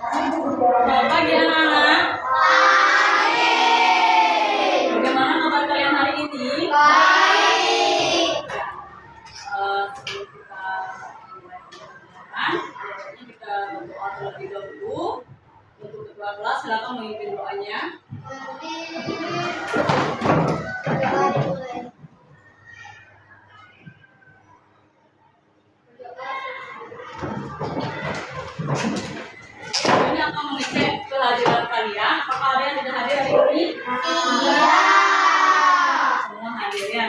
Selamat pagi anak-anak. Bagaimana kabar kalian hari ini? Baik. Sebelum kita mulai pembelajaran, kita berdoa terlebih dahulu. Untuk ketua kelas, silakan memimpin doanya. Ini akan mengecek kehadiran kalian. Apakah ada yang tidak hadir hari ini? Iya. Semua hadir ya.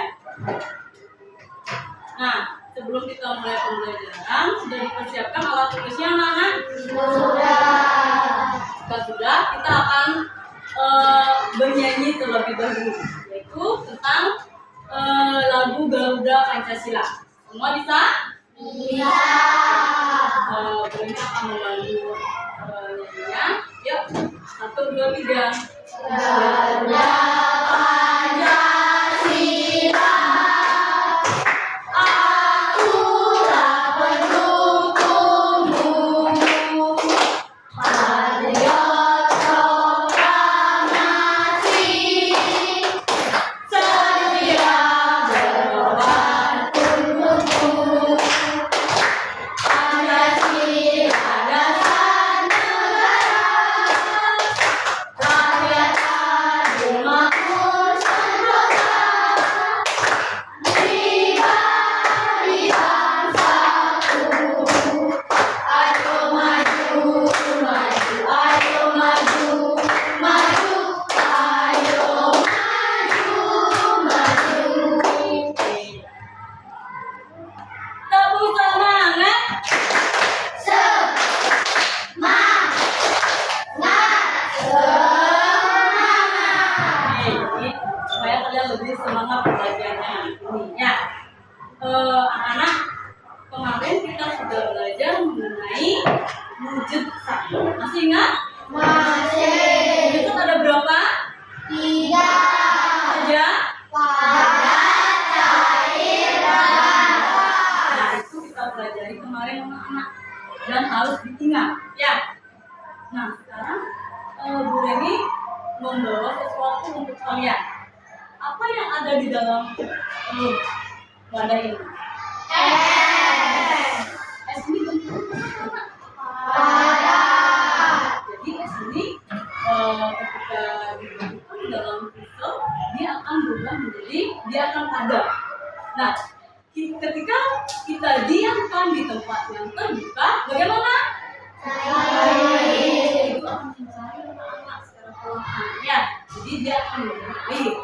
Nah, sebelum kita mulai pembelajaran, sudah dipersiapkan alat tulisnya anak-anak? Jika sudah, kita akan bernyanyi terlebih dahulu, yaitu tentang lagu Garuda Pancasila. Semua bisa? Bisa. Ini akan membantu nyanyinya. Yuk, 1, 2, 3. Garuda Pancasila, akulah pendukungmu, patriot proklamasi, setia berkorban untukmu. Pancasila dasar negara, rakyat adil makmur sentosa, pribadi bangsaku. Ayo maju, maju, ayo maju, maju, ayo maju, maju. Tepuk semangat. Ini supaya kalian lebih semangat belajarnya ini ya. Anak-anak, kemarin kita sudah belajar mengenai wujud sak. Masih ingat? Masih. Wujud ada berapa? 3. Saja. Padat, cair, dan Nah, itu kita pelajari kemarin anak-anak dan harus diingat ya. Nah, sekarang Bu Reni membawa sesuatu untuk kalian. Apa yang ada di dalam wadah ini? Es ini bentuknya apa? padat. Jadi es ini ketika dibentukkan di dalam kristal, dia akan berubah menjadi, dia akan padat. Nah, ketika kita diamkan di tempat yang terbuka, bagaimana? Cair. Itu akan mencair anak secara perlahan ya. Jadi dia akan menjadi air.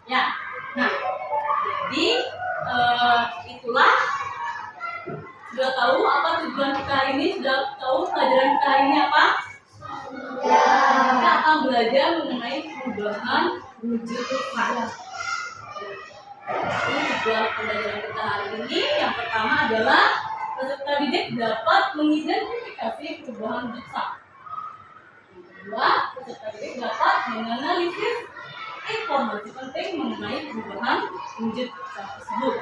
Ya. Nah, jadi itulah, sudah tahu apa tujuan kita hari ini, sudah tahu pelajaran kita hari ini apa? Kita akan belajar mengenai perubahan wujud sak. Ini tujuan pembelajaran kita hari ini. Yang pertama adalah peserta didik dapat mengidentifikasi perubahan wujud sak. Yang kedua, peserta didik dapat menganalisis informasi penting mengenai perubahan wujud sak tersebut.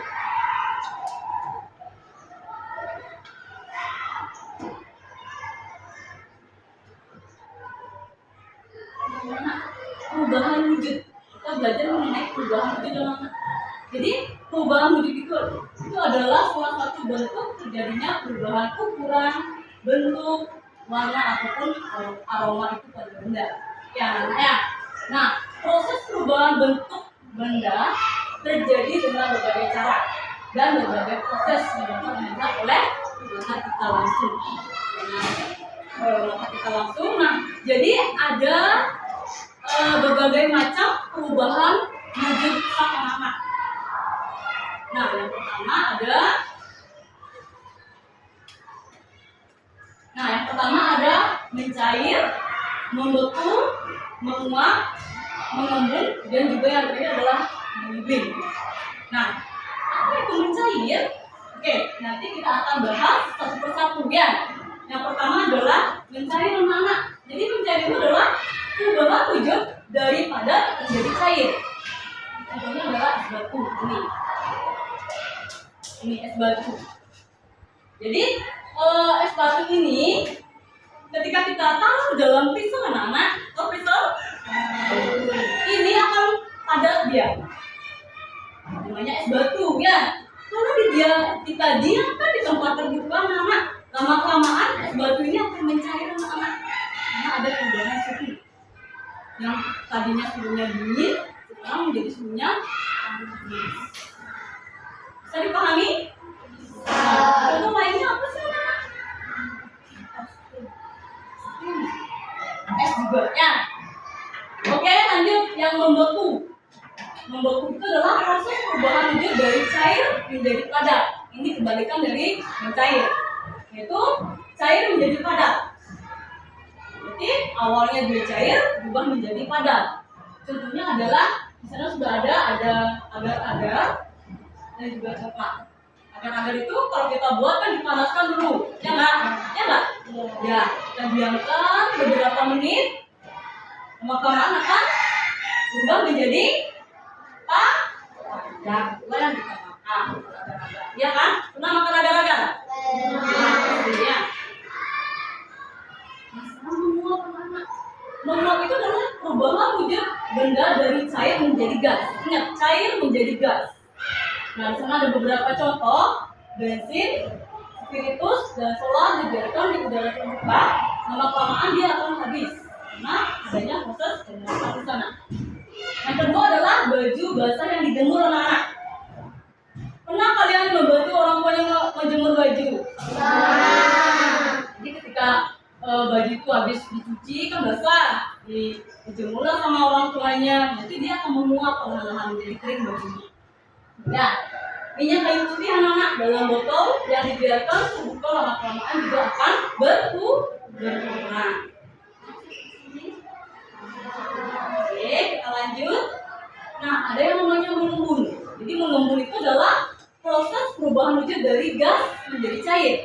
Perubahan wujud, kita belajar mengenai perubahan wujud anak. Jadi perubahan wujud itu adalah salah satu bentuk terjadinya perubahan ukuran, bentuk, warna ataupun aroma itu pada benda. Ya. Nah, proses perubahan bentuk benda terjadi dengan berbagai cara dan berbagai proses yang dapat dilihat oleh mata kita langsung. Mata kita langsung. Nah, jadi ada berbagai macam perubahan wujud sak anak-anak. Nah, yang pertama ada mencair, membeku, menguap, mengembun, dan juga yang terakhir adalah mengibing. Nah, apa itu mencair? Oke, nanti kita akan bahas satu persatu ya. Yang pertama adalah mencair anak-anak. Jadi mencair itu adalah perubahan wujud daripada menjadi cair. Contohnya adalah es batu ini. Ini es batu. Jadi es batu ini ketika Jika kita taruh dalam pisau anak-anak, pisau ini akan padat dia. Namanya es batu ya. Kalau kita diamkan di tempat terbuka anak-anak, lama-kelamaan es batu ini akan mencair anak-anak. Karena ada perubahan suhu. Yang tadinya suhunya dingin, sekarang menjadi suhunya panas. Bisa dipahami? Contoh lainnya apa sih anak? Es juga ya. Oke, lanjut yang membeku. Membeku itu adalah proses perubahan wujud dari cair menjadi padat. Ini kebalikan dari mencair, yaitu cair menjadi padat. Jadi awalnya dia cair berubah menjadi padat. Contohnya adalah di sana sudah ada agar-agar dan juga coklat. Agar-agar itu kalau kita buat kan dipanaskan dulu, ya nggak? Ya nggak? Ya, kita diamkan beberapa menit. Lama-kelamaan akan berubah menjadi padat. Bukan kita makan agar-agar, ya kan? Pernah makan agar-agar? Ya. Menguap itu adalah perubahan wujud benda dari cair menjadi gas. Ingat, cair menjadi gas. Nah, di sana ada beberapa contoh. Bensin, spiritus, dan solar dibiarkan di udara terbuka. Lama-kelamaan dia akan habis karena adanya proses pemanasan di sana. Yang kedua adalah baju basah yang dijemur anak-anak. Pernah kalian membantu orang tua yang menjemur baju? Jadi ketika baju itu habis dicuci kan basah, dijemurlah sama orang tuanya, nanti dia akan menguap perlahan-lahan menjadi kering bajunya. Ya, minyak kayu putih anak-anak dalam botol yang dibiarkan terbuka lama-kelamaan juga akan berkurang. Oke, kita lanjut. Nah, ada yang namanya mengembun. Jadi mengembun itu adalah proses perubahan wujud dari gas menjadi cair.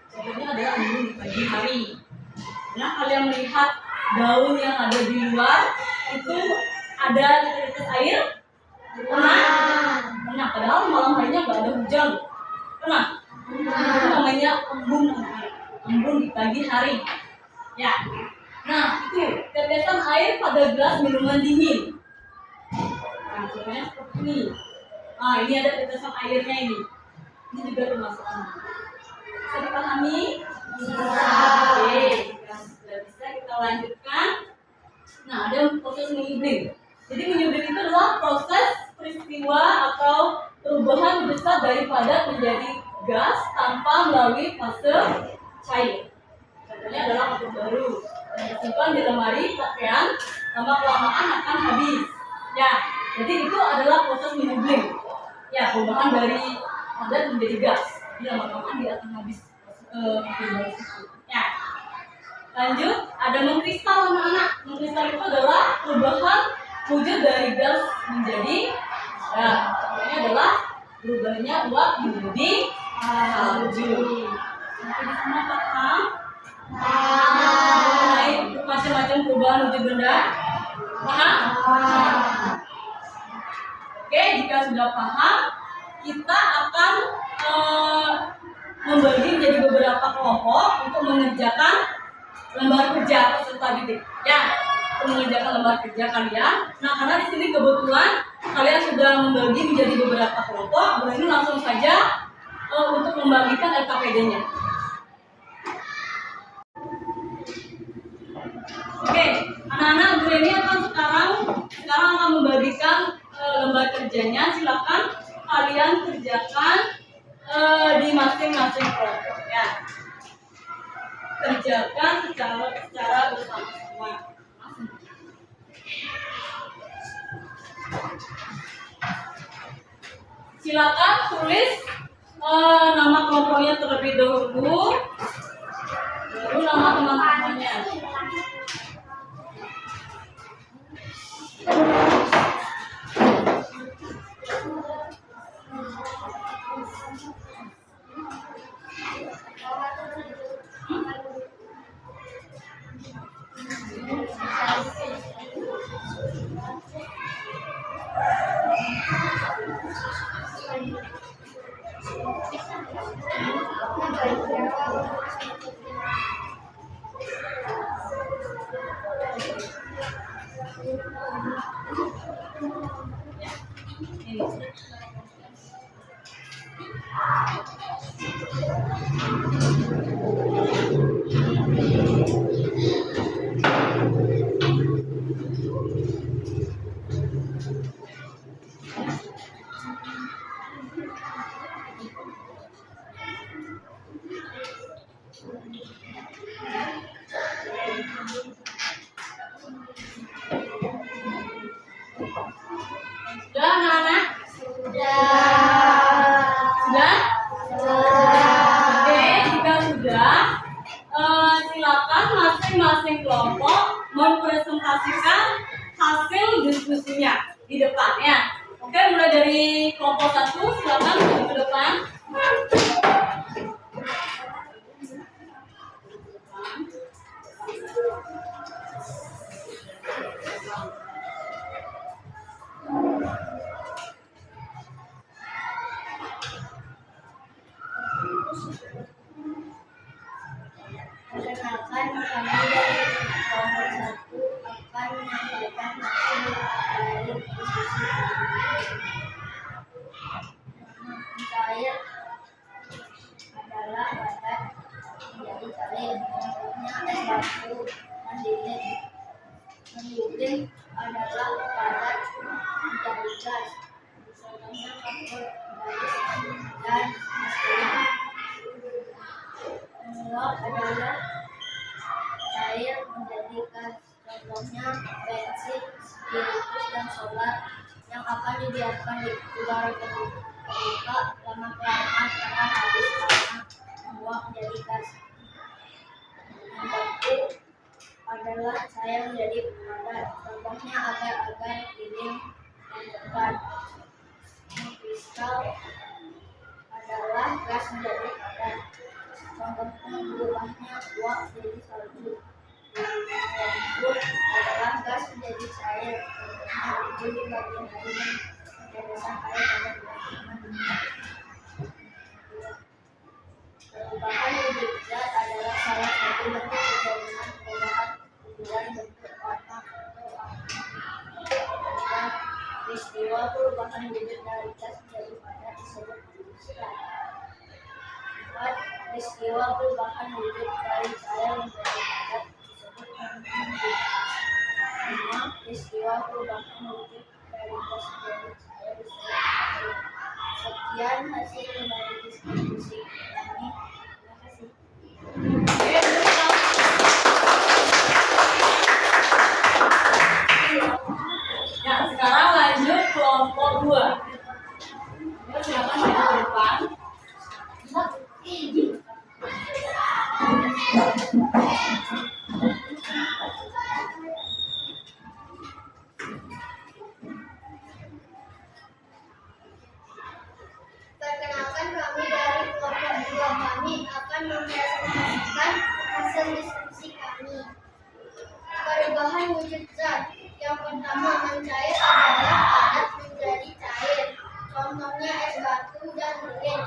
Contohnya adalah embun di pagi hari. Nah, kalian melihat daun yang ada di luar itu ada tetes air? Pernah. Padahal malam harinya nggak ada hujan. Pernah. Itu namanya embun. Embun di pagi hari. Ya. Nah, itu tetesan air pada gelas minuman dingin. Nah, contohnya seperti ini. Nah, ini ada tetesan airnya ini. Ini juga termasuk embun. Bisa dipahami? Bisa. Oke, jika sudah bisa kita lanjutkan. Nah, ada proses menyublim. Jadi menyublim itu adalah proses peristiwa atau perubahan besar dari padat menjadi gas tanpa melalui fase cair. Contohnya adalah kopi baru yang disimpan di lemari pakaian lama-kelamaan akan habis. Ya, jadi itu adalah proses menyublim. Ya, perubahan dari padat menjadi gas. Jadi lama-kelamaan dia akan habis kopi baru itu. Ya. Lanjut, ada mengkristal anak-anak. Mengkristal itu adalah perubahan wujud dari gas menjadi contohnya adalah berubahnya uap menjadi salju. Sampai di sana paham? Mengenai macam-macam perubahan wujud benda? Paham? Oke, jika sudah paham, kita akan membagi menjadi beberapa kelompok untuk mengerjakan lembar kerja peserta didik. Ya, untuk mengerjakan lembar kerja kalian. Nah, karena di sini kebetulan kalian sudah membagi menjadi beberapa kelompok, berarti langsung saja untuk membagikan LKPD-nya. Oke, anak-anak, Bu Reni akan sekarang akan membagikan lembar kerjanya. Silakan kalian kerjakan di masing-masing kelompok ya. Kerjakan secara bersama-sama. Silakan tulis nama kelompoknya terlebih dahulu, baru nama teman-temannya. silakan masing-masing kelompok mempresentasikan hasil diskusinya di depannya. Oke, mulai dari kelompok 1, silakan maju ke depan. Perkenalkan, kami dari kelompok 1 akan menyampaikan hasil dari diskusi cair adalah padat menjadi cair. Contohnya es batu dan lilin. Lilin adalah padat menjadi gas. Contohnya kapur, garis, dan mesin. Menguap adalah cair menjadi gas. Contohnya bensin, spiritus, dan solar yang akan dibiarkan di udara terbuka lama-kelamaan akan habis karena menguap menjadi gas. Membeku adalah cair menjadi padat. Contohnya agar-agar, lilin, dan coklat. Mengkristal adalah gas menjadi padat. Contohnya berubahnya uap menjadi salju. Embun adalah gas menjadi cair. Contohnya embun di bagian air dan tetesan air pada bulan. Perubahan wujud zat adalah salah satu bentuk kejadian perubahan ukuran bentuk warna atau aktivitas. Peristiwa perubahan wujud dari gas menjadi padat disebut kristal. Peristiwa perubahan wujud dari cair menjadi padat disebut mendidih. 5. Peristiwa perubahan wujud dari gas menjadi cair disebut air. Sekian hasil dari diskusi kami. Terima kasih. Ya, sekarang lanjut kelompok 2. Ya, silakan maju ke depan. Perkenalkan, kami dari kelompok 2. Kami akan mempresentasikan hasil diskusi kami. Perubahan wujud zat. Yang pertama, mencair adalah padat menjadi cair. Contohnya es batu dan lilin.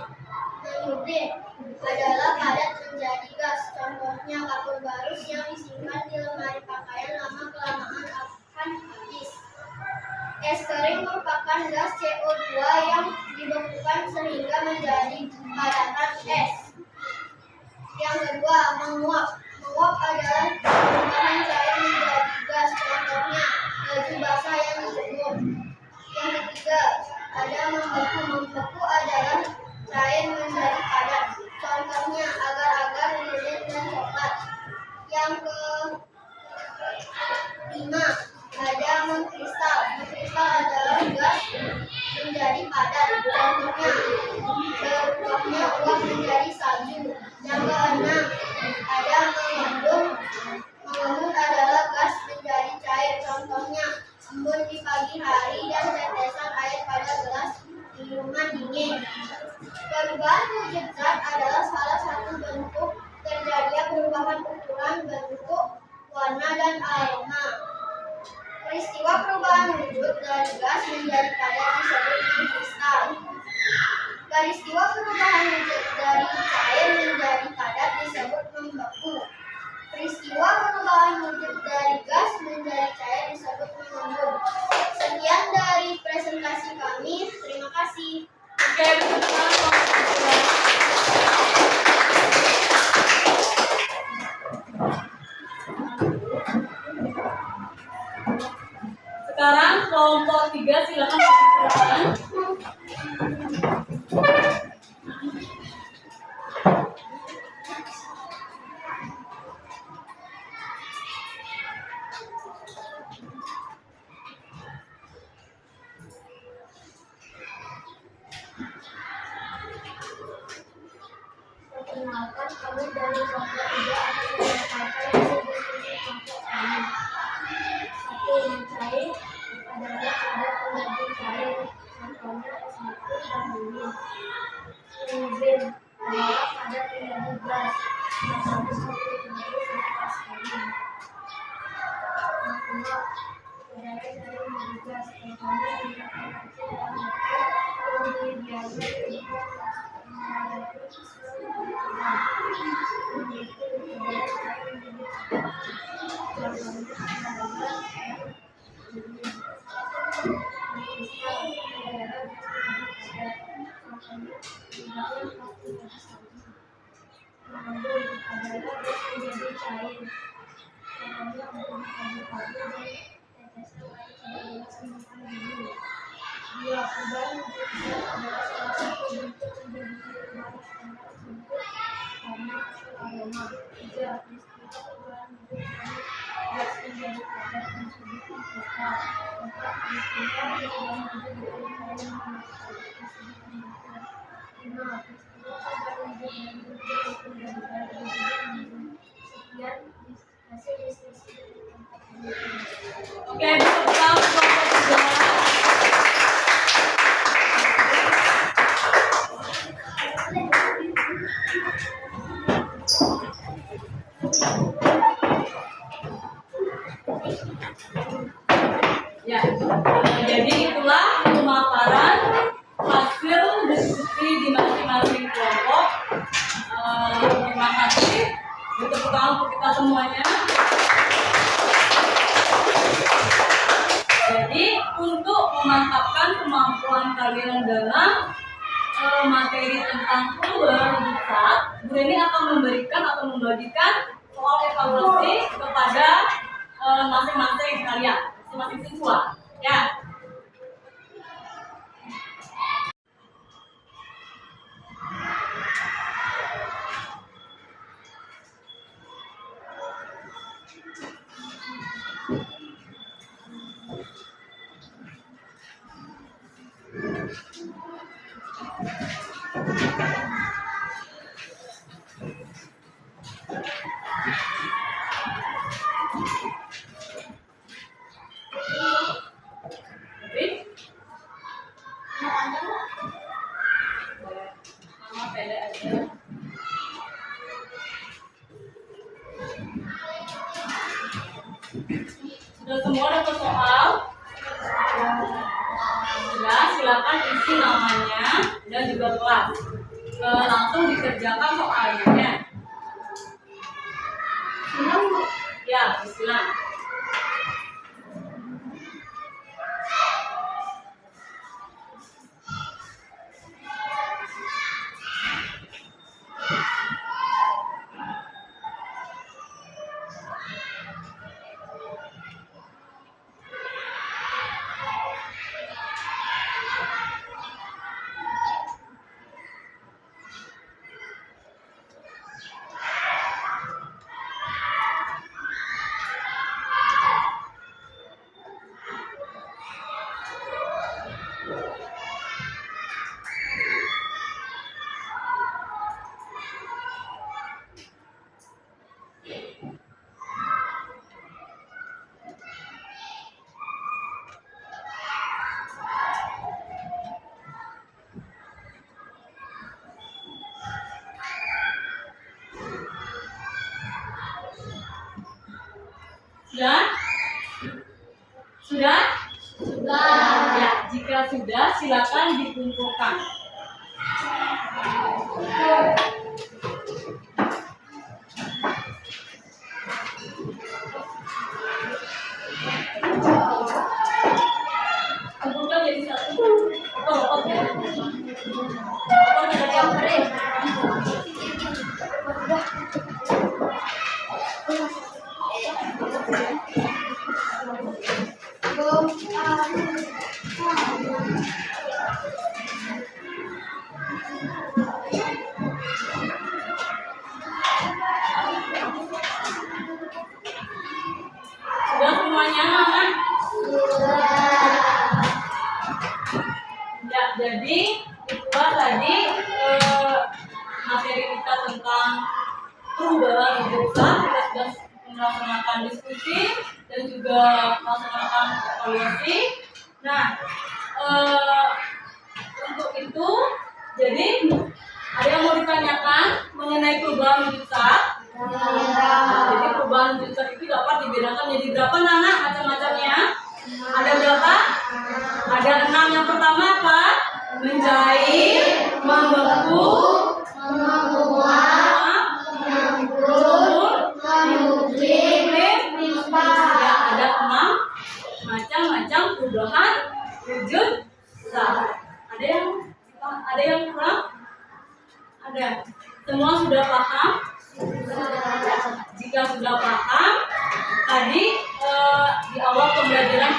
Mendidih adalah padat menjadi gas. Contohnya kapur barus yang disimpan di lemari pakaian lama-kelamaan akan habis. Es kering merupakan gas CO2 yang dibekukan sehingga menjadi padatan es. Yang kedua, menguap. Menguap adalah perubahan cair menjadi gas. Contohnya baju basah yang diseduh. Yang ketiga, ada membeku. Membeku adalah cair menjadi padat. Contohnya agar-agar, lilin, dan coklat. Yang kelima, ada mengkristal. Mengkristal adalah gas menjadi padat. Contohnya berubahnya uap menjadi salju. Yang keenam, ada mengembun. Mengembun adalah gas menjadi cair. Contohnya embun di pagi hari dan tetesan air pada gelas minuman dingin. Perubahan wujud zat adalah salah satu bentuk terjadinya perubahan ukuran, bentuk, warna, dan aroma. Peristiwa perubahan wujud dari gas menjadi padat disebut mengkristal. Peristiwa perubahan wujud dari cair menjadi padat disebut membeku. Peristiwa perubahan wujud dari gas menjadi cair disebut mengembun. Sekian dari presentasi kami. Terima kasih. Oke, sekarang kelompok 3. Sekarang kelompok 3, silakan maju ke depan. Perkenalkan, kami dari kelompok 3 akan menyampaikan tugas. Pertama, tindakan kecil dalam bentuk memberi biaya untuk menghadapi siswa membutuhkan. Menghitung adalah cara mendidik anak. Contohnya adalah menuliskan negara dan contohnya tindakan pasti pada salju. Mengembun adalah gas menjadi cair. Contohnya untuk abu-abu dan tetesan air pada gelas minuman dingin. Dua, perubahan wujud zat adalah salah satu bentuk terjadinya perubahan standar bentuk warna atau aroma. Tiga, peristiwa perubahan wujud dari gas menjadi padat disebut kristal. Empat, peristiwa perubahan wujud dari cair menjadi disebut pembentukan. Lima, peristiwa perubahan wujud dari bentuk menjadi padat disebut pembentukan. Sekian hasil diskusi di tempat ini. Oke, beserta kelompok 3. Ya, jadi itulah pemaparan hasil diskusi di masing-masing kelompok. Terima kasih. Tepuk tangan untuk kita semuanya. Jadi untuk memantapkan kemampuan kalian dalam materi tentang perubahan wujud zat, Bu Reni akan memberikan atau membagikan soal evaluasi kepada masing-masing kalian, masing-masing siswa. Ya. Nama pendek aja. Sudah semua dapat soal? Sudah, silakan isi namanya dan juga kelas. Langsung dikerjakan soalnya. Ya, bismillah. Sudah? Sudah? Sudah. Ya, jika sudah silakan dikumpulkan. Kumpulkan jadi satu. Otot ya. Otot kita campur. Sudah semuanya, anak? Ya, jadi itulah tadi materi kita tentang perubahan wujud zat. Kita sudah melaksanakan diskusi dan juga melaksanakan evaluasi. Nah, untuk itu, jadi ada yang mau ditanyakan mengenai perubahan wujud zat? Jadi perubahan wujud zat itu dapat dibedakan menjadi berapa, Nana, macam-macamnya? Ada berapa? wujud zat. Ada yang kurang? Ada. Semua sudah paham? Jika sudah paham, tadi di awal pembelajaran